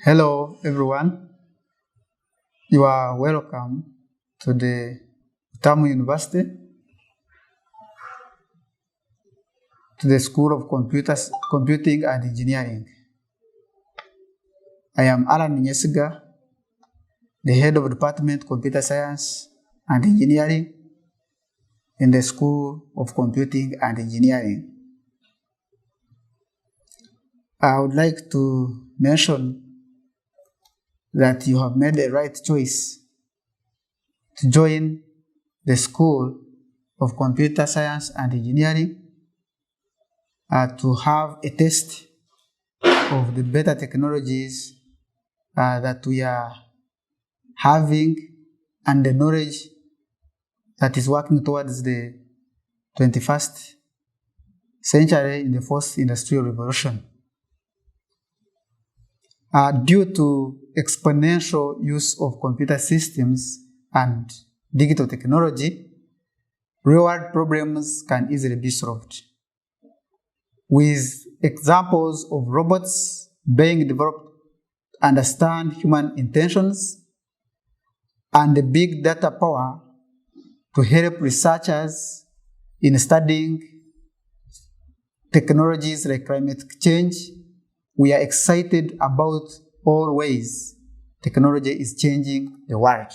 Hello, everyone. You are welcome to the Dept University, to the School of Computing and Engineering. I am Allan Ninyesiga, the head of Department Computer Science and Engineering in the School of Computing and Engineering. I would like to mention that you have made the right choice to join the School of Computer Science and Engineering to have a taste of the better technologies that we are having and the knowledge that is working towards the 21st century in the fourth industrial revolution. Due to exponential use of computer systems and digital technology, real-world problems can easily be solved. With examples of robots being developed to understand human intentions and the big data power to help researchers in studying technologies like climate change, we are excited about all ways technology is changing the world.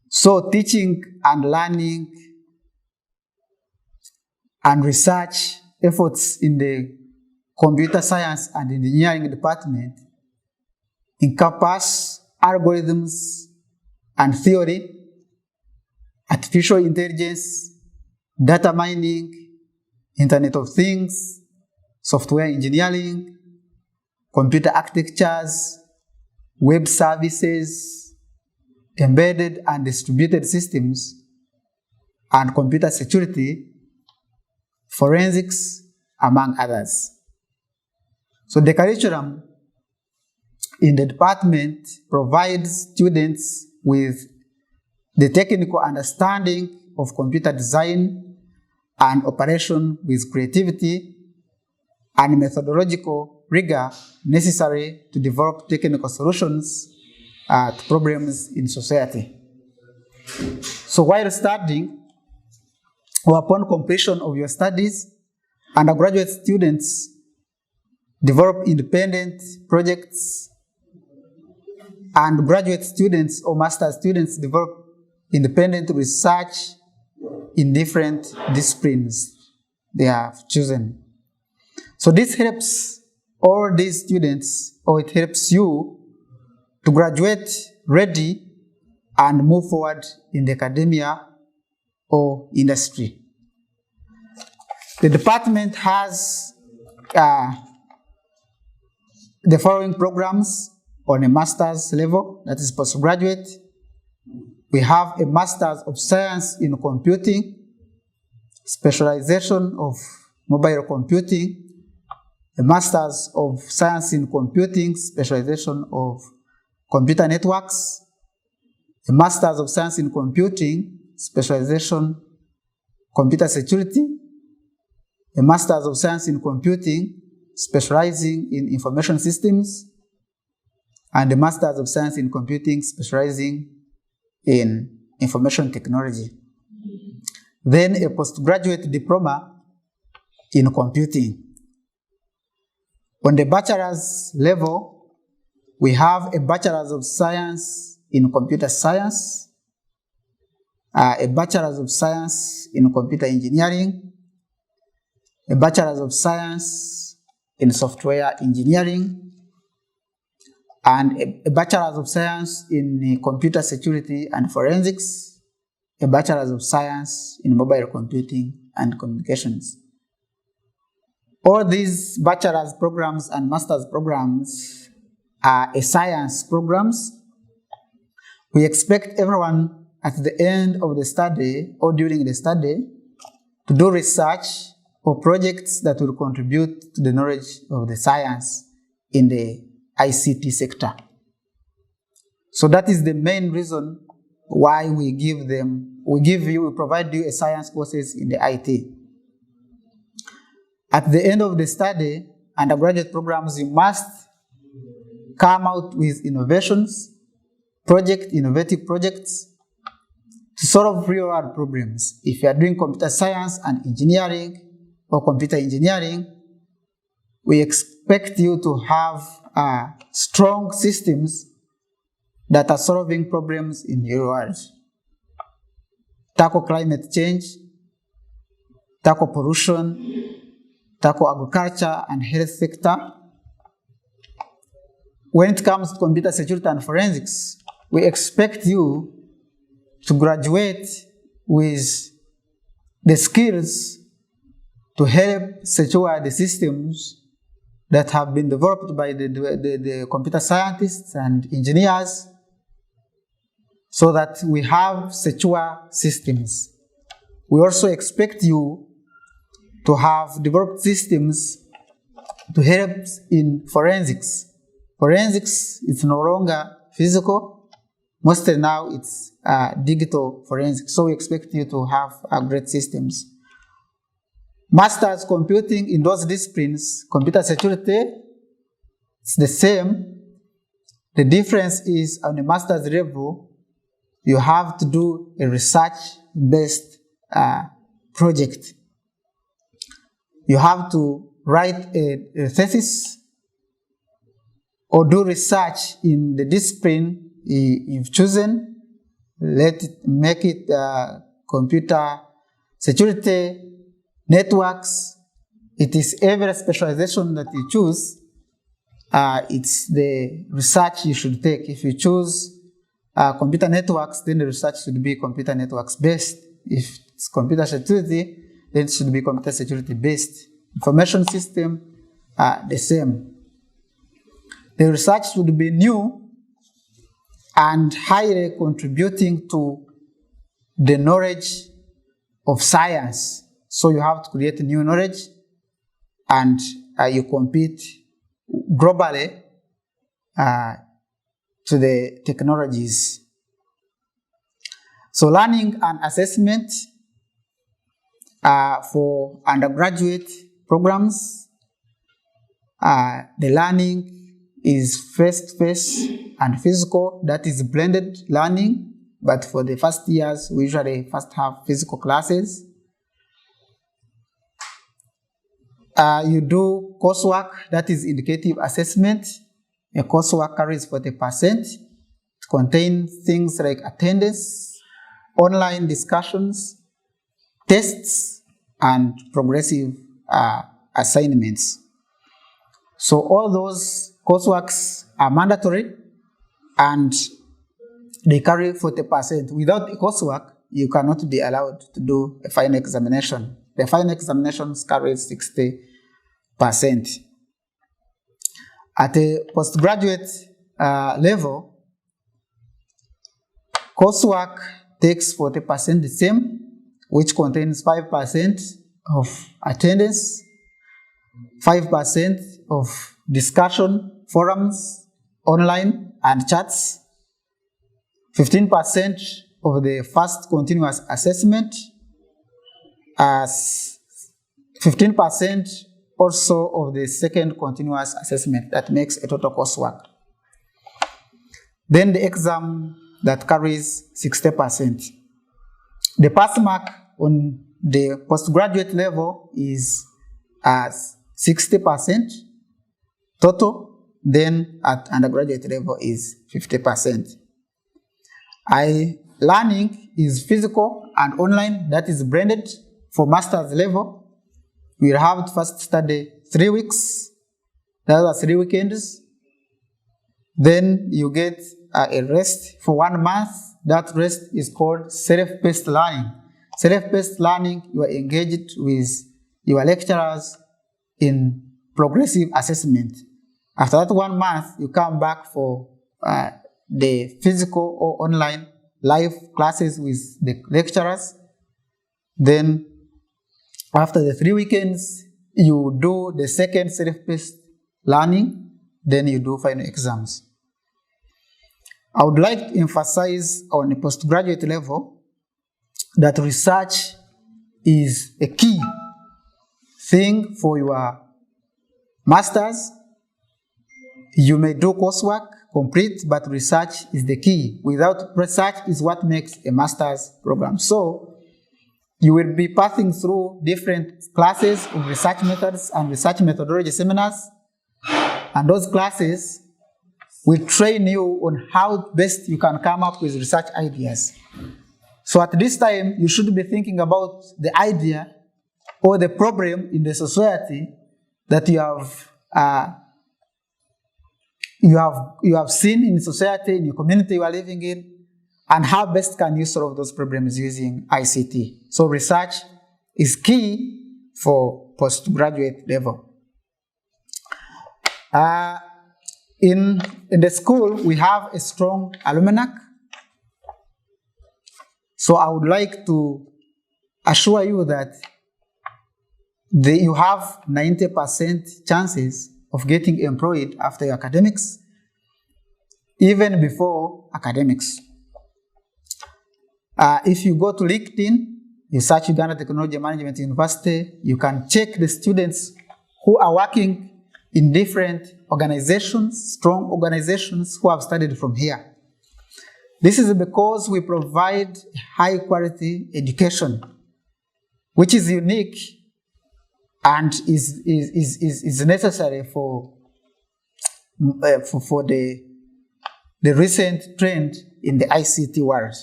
So teaching and learning and research efforts in the computer science and engineering department encompass algorithms and theory, artificial intelligence, data mining, Internet of Things, software engineering, computer architectures, web services, embedded and distributed systems, and computer security, forensics, among others. So the curriculum in the department provides students with the technical understanding of computer design and operation with creativity and methodological rigor necessary to develop technical solutions to problems in society. So while studying, or upon completion of your studies, undergraduate students develop independent projects, and graduate students or master students develop independent research in different disciplines they have chosen. So this helps all these students, or it helps you to graduate ready and move forward in the academia or industry. The department has the following programs on a master's level, that is postgraduate. We have a Master's of Science in Computing, specialization of mobile computing, a Master's of Science in Computing, specialization of computer networks, a Master's of Science in Computing, specialization computer security, a Master's of Science in Computing, specializing in information systems, and a Master's of Science in Computing, specializing in information technology. Then a postgraduate diploma in computing. On the bachelor's level, we have a Bachelor's of Science in Computer Science, a Bachelor's of Science in Computer Engineering, a Bachelor's of Science in Software Engineering, and a Bachelor's of Science in Computer Security and Forensics, a Bachelor's of Science in Mobile Computing and Communications. All these bachelor's programs and master's programs are science programs. We expect everyone at the end of the study or during the study to do research or projects that will contribute to the knowledge of the science in the ICT sector. So that is the main reason why we provide you a science courses in the IT. At the end of the study, undergraduate programs, you must come out with innovations, innovative projects to solve real-world problems. If you are doing computer science and engineering or computer engineering, we expect you to have strong systems that are solving problems in the real world. Tackle climate change, tackle pollution, tackle agriculture and health sector. When it comes to computer security and forensics, we expect you to graduate with the skills to help secure the systems that have been developed by the computer scientists and engineers, so that we have secure systems. We also expect you to have developed systems to help in forensics. Forensics is no longer physical. Mostly now it's digital forensics. So we expect you to have great systems. Masters computing in those disciplines, computer security, it's the same. The difference is on the master's level, you have to do a research-based project. You have to write a thesis or do research in the discipline you've chosen. Make it computer security, networks. It is every specialization that you choose. It's the research you should take. If you choose computer networks, then the research should be computer networks based. If it's computer security, then it should be computer security based. Information system, the same. The research should be new and highly contributing to the knowledge of science. So you have to create new knowledge, and you compete globally to the technologies. So learning and assessment for undergraduate programs, the learning is face-to-face and physical. That is blended learning, but for the first years, we usually first have physical classes. You do coursework, that is indicative assessment. A coursework carries 40%. It contains things like attendance, online discussions, tests, and progressive assignments. So all those courseworks are mandatory and they carry 40%. Without a coursework, you cannot be allowed to do a final examination. The final examinations carry 60%. At a postgraduate level, coursework takes 40% the same, which contains 5% of attendance, 5% of discussion, forums, online, and chats, 15% of the first continuous assessment, 15% also of the second continuous assessment. That makes a total coursework. Then the exam that carries 60%. The pass mark on the postgraduate level is 60% total, then at undergraduate level is 50%. Learning is physical and online, that is blended. For master's level, we'll have to first study 3 weeks, that are 3 weekends. Then you get a rest for 1 month. That rest is called self-paced learning. Self-paced learning, you are engaged with your lecturers in progressive assessment. After that 1 month, you come back for the physical or online live classes with the lecturers. Then after the 3 weekends, you do the second self-paced learning, then you do final exams. I would like to emphasize on the postgraduate level that research is a key thing for your masters You may do coursework, complete, but research is the key. Without research is what makes a master's program. So you will be passing through different classes of research methods and research methodology seminars. And those classes will train you on how best you can come up with research ideas. So at this time, you should be thinking about the idea or the problem in the society that you have seen in society, in your community you are living in, and how best can you solve those problems using ICT. So research is key for postgraduate level. In the school, we have a strong alumnac. So I would like to assure you that you have 90% chances of getting employed after your academics, even before academics. If you go to LinkedIn, you search Uganda Technology Management University, you can check the students who are working in different organizations, strong organizations who have studied from here. This is because we provide high quality education, which is unique and is necessary for the recent trend in the ICT world.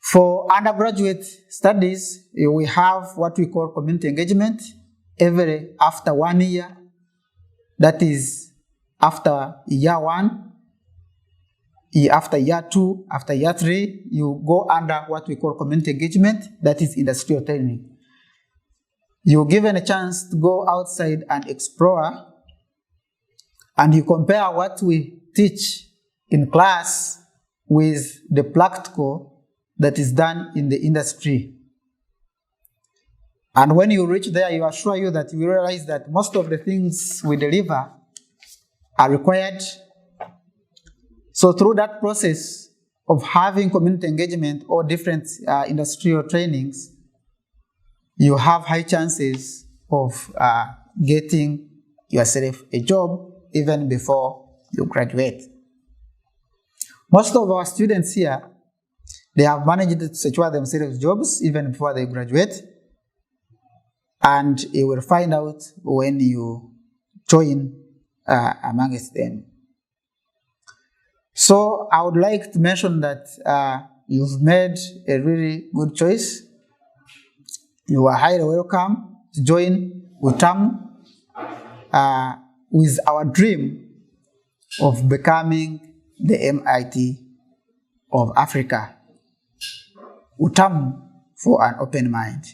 For undergraduate studies, we have what we call community engagement after 1 year. That is after year 1, after year 2, after year 3, you go under what we call community engagement, that is industrial training. You're given a chance to go outside and explore, and you compare what we teach in class with the practical that is done in the industry. And when you reach there, you assure you that you realize that most of the things we deliver are required. So through that process of having community engagement or different industrial trainings, you have high chances of getting yourself a job even before you graduate. Most of our students here, they have managed to secure themselves jobs even before they graduate. And you will find out when you join amongst them. So I would like to mention that you've made a really good choice. You are highly welcome to join UTAM with our dream of becoming the MIT of Africa. UTAM for an open mind.